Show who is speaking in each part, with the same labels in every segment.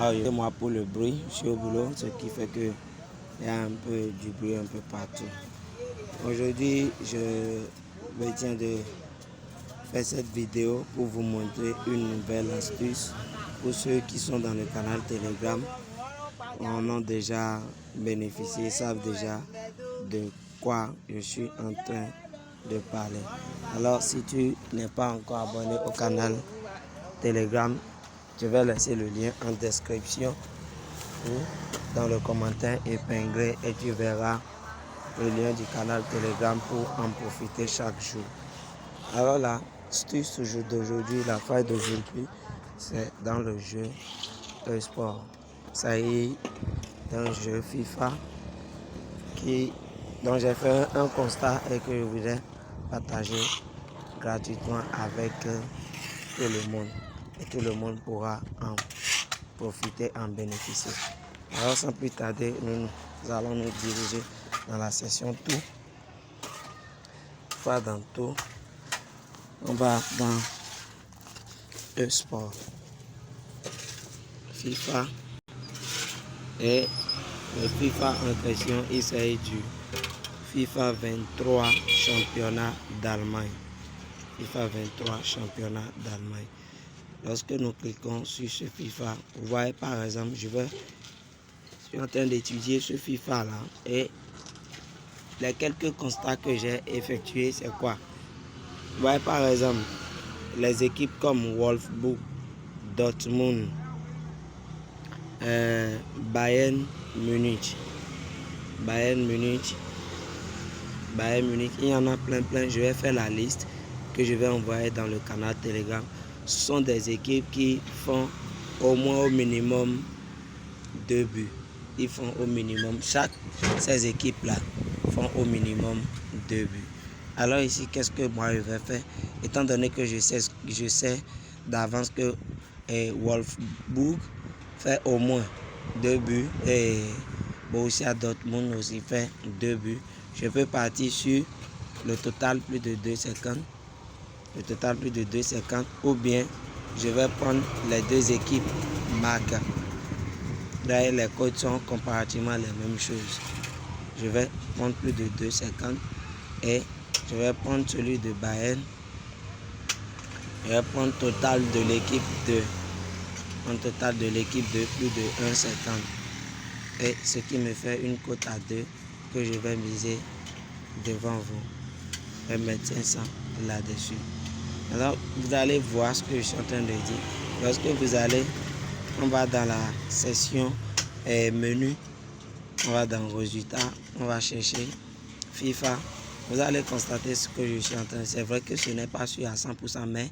Speaker 1: Moi pour le bruit, je suis au boulot, ce qui fait que il y a un peu du bruit un peu partout. Aujourd'hui, je me tiens de faire cette vidéo pour vous montrer une nouvelle astuce pour ceux qui sont dans le canal Telegram. On a déjà bénéficié, savent déjà de quoi je suis en train de parler. Alors, si tu n'es pas encore abonné au canal Telegram, je vais laisser le lien en description ou dans le commentaire épinglé et tu verras le lien du canal Telegram pour en profiter chaque jour. Alors là, l'astuce d'aujourd'hui, la faille d'aujourd'hui, c'est dans le jeu de sport. Ça y est, d'un jeu FIFA dont j'ai fait un constat et que je voudrais partager gratuitement avec tout le monde. Et tout le monde pourra en profiter, en bénéficier. Alors sans plus tarder, nous allons nous diriger dans la session tout. Pas dans tout. On va dans le sport. FIFA. Et le FIFA en question, il s'agit du FIFA 23 championnat d'Allemagne. FIFA 23 championnat d'Allemagne. Lorsque nous cliquons sur ce FIFA, vous voyez par exemple, je suis en train d'étudier ce FIFA là et les quelques constats que j'ai effectués, c'est quoi? Vous voyez par exemple, les équipes comme Wolfsburg, Dortmund, Bayern Munich, il y en a plein. Je vais faire la liste que je vais envoyer dans le canal Telegram. Ce sont des équipes qui font au moins au minimum 2 buts. Ils font au minimum, ces équipes-là font au minimum 2 buts. Alors ici, qu'est-ce que moi je vais faire? Étant donné que je sais d'avance que Wolfsburg fait au moins 2 buts et Borussia Dortmund aussi fait 2 buts. Je peux partir sur le total plus de 2,50. Le total plus de 2,50 ou bien je vais prendre les deux équipes marquent. D'ailleurs, les codes sont comparativement les mêmes choses. Je vais prendre plus de 2,50 et je vais prendre celui de Bayern. Je vais prendre total de l'équipe de plus de 1,50 et ce qui me fait une cote à 2 que je vais miser devant vous. Je vais mettre 500 là-dessus. Alors vous allez voir ce que je suis en train de dire. Lorsque vous allez, on va dans la section menu, on va dans résultats, on va chercher FIFA. Vous allez constater ce que je suis en train de dire. C'est vrai que ce n'est pas sûr à 100%, mais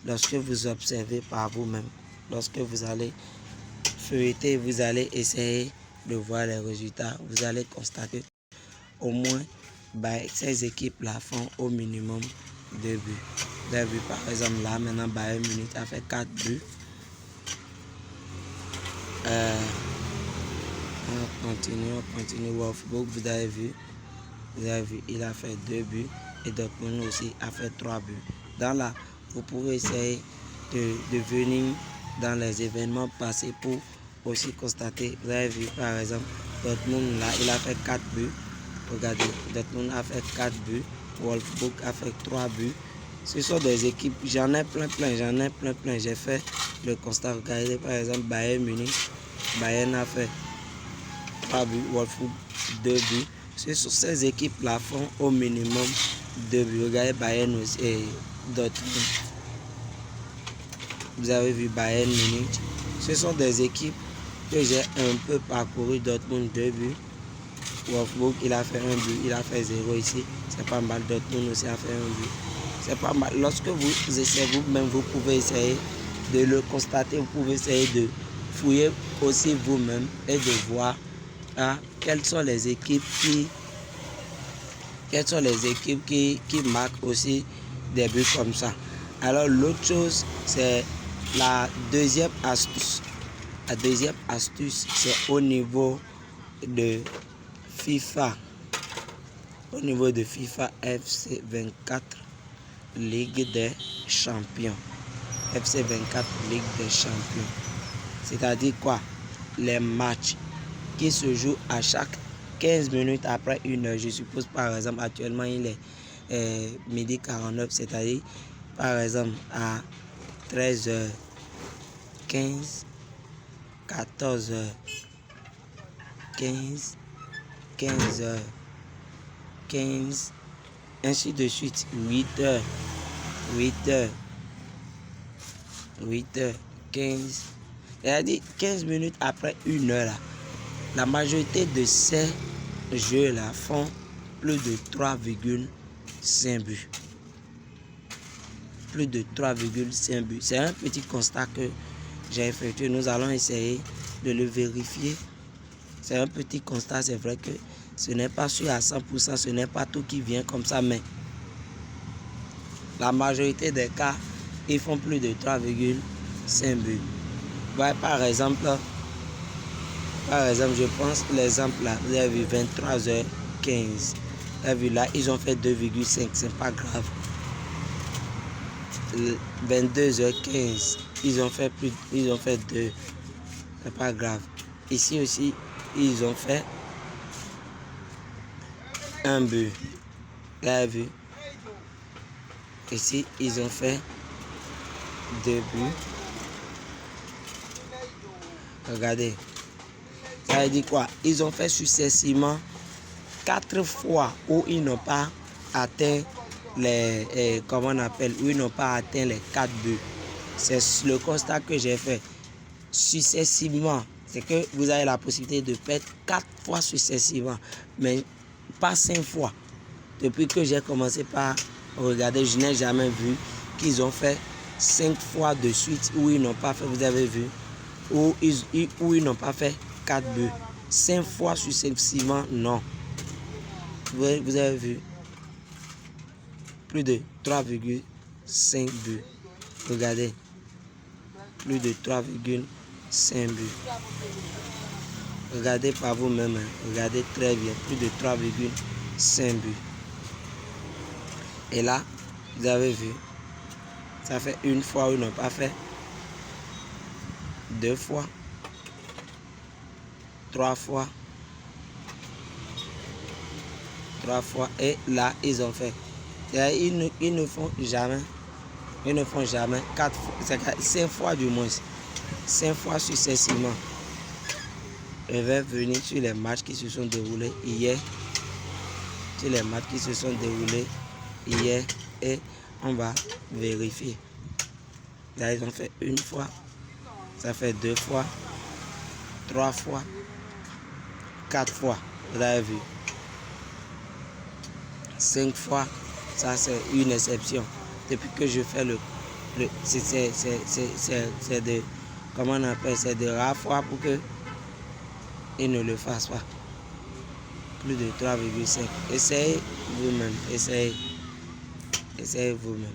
Speaker 1: lorsque vous observez par vous-même, lorsque vous allez feuilleter, vous allez essayer de voir les résultats, vous allez constater au moins ces équipes-là font au minimum 2 buts. 2 buts par exemple là, maintenant Bayern Munich a fait 4 buts. On continue. Wolfsburg, vous avez vu, il a fait 2 buts et Dortmund aussi a fait 3 buts. Dans là, vous pouvez essayer de venir dans les événements passés pour aussi constater. Vous avez vu par exemple Dortmund là, il a fait 4 buts. Regardez, Dortmund a fait 4 buts, Wolfsburg a fait 3 buts. Ce sont des équipes, j'en ai plein. J'ai fait le constat. Regardez par exemple Bayern Munich, Bayern a fait 3 buts, Wolfsburg 2 buts. Ces équipes-là font au minimum 2 buts. Regardez Bayern aussi et Dortmund. Vous avez vu Bayern Munich. Ce sont des équipes que j'ai un peu parcouru. Dortmund 2 buts. Wolfsburg, il a fait 1 but, il a fait 0 ici. C'est pas mal. Dortmund aussi a fait 1 but. C'est pas mal. Lorsque vous essayez vous-même, vous pouvez essayer de le constater. Vous pouvez essayer de fouiller aussi vous-même et de voir quelles sont les équipes qui marquent aussi des buts comme ça. Alors l'autre chose, c'est la deuxième astuce. La deuxième astuce, c'est au niveau de FIFA. Au niveau de FIFA FC 24 Ligue des Champions. FC 24 Ligue des Champions. C'est-à-dire quoi? Les matchs qui se jouent à chaque 15 minutes après 1 heure. Je suppose par exemple actuellement il est midi 49, c'est-à-dire par exemple à 13h15, 14h15, 15h15, ainsi de suite, 8h, 8h, 8h15. C'est-à-dire 15 minutes après 1 heure là. La majorité de ces jeux-là font plus de 3,5 buts. Plus de 3,5 buts. C'est un petit constat que j'ai effectué. Nous allons essayer de le vérifier. C'est un petit constat, c'est vrai que ce n'est pas sûr à 100%, ce n'est pas tout qui vient comme ça, mais la majorité des cas, ils font plus de 3,5 buts. Ouais, par exemple, je pense l'exemple là, vous avez vu 23h15. Vous avez vu là, ils ont fait 2,5, c'est pas grave. 22h15, ils ont fait 2, c'est pas grave. Ici aussi, ils ont fait 1 but. Vous avez vu. Ici, ils ont fait 2 buts. Regardez. Ça veut dire quoi? Ils ont fait successivement 4 fois où ils n'ont pas atteint les comment on appelle, où ils n'ont pas atteint les 4 buts. C'est le constat que j'ai fait. Successivement, c'est que vous avez la possibilité de perdre 4 fois successivement, mais pas 5 fois. Depuis que j'ai commencé par regarder, je n'ai jamais vu qu'ils ont fait 5 fois de suite où ils n'ont pas fait, vous avez vu, où ils n'ont pas fait 4 buts. 5 fois successivement, non. Vous avez vu, plus de 3,5 buts. Regardez, plus de 3,5 buts. Regardez par vous-même, hein. Regardez très bien, plus de 3,5 buts. Et là, vous avez vu, ça fait 1 fois où ils n'ont pas fait, 2 fois, 3 fois, et là, ils ont fait. Ils ne font jamais 4 fois, 5 fois du moins, 5 fois successivement. Je vais venir sur les matchs qui se sont déroulés hier. Et on va vérifier. Là, ils ont fait 1 fois, ça fait 2 fois, 3 fois, 4 fois. Vous avez vu. 5 fois, ça c'est une exception. Depuis que je fais c'est de, comment on appelle, c'est de rares fois pour que ils ne le fassent pas. Plus de 3,5. Essayez vous-même. Essayez vous-même.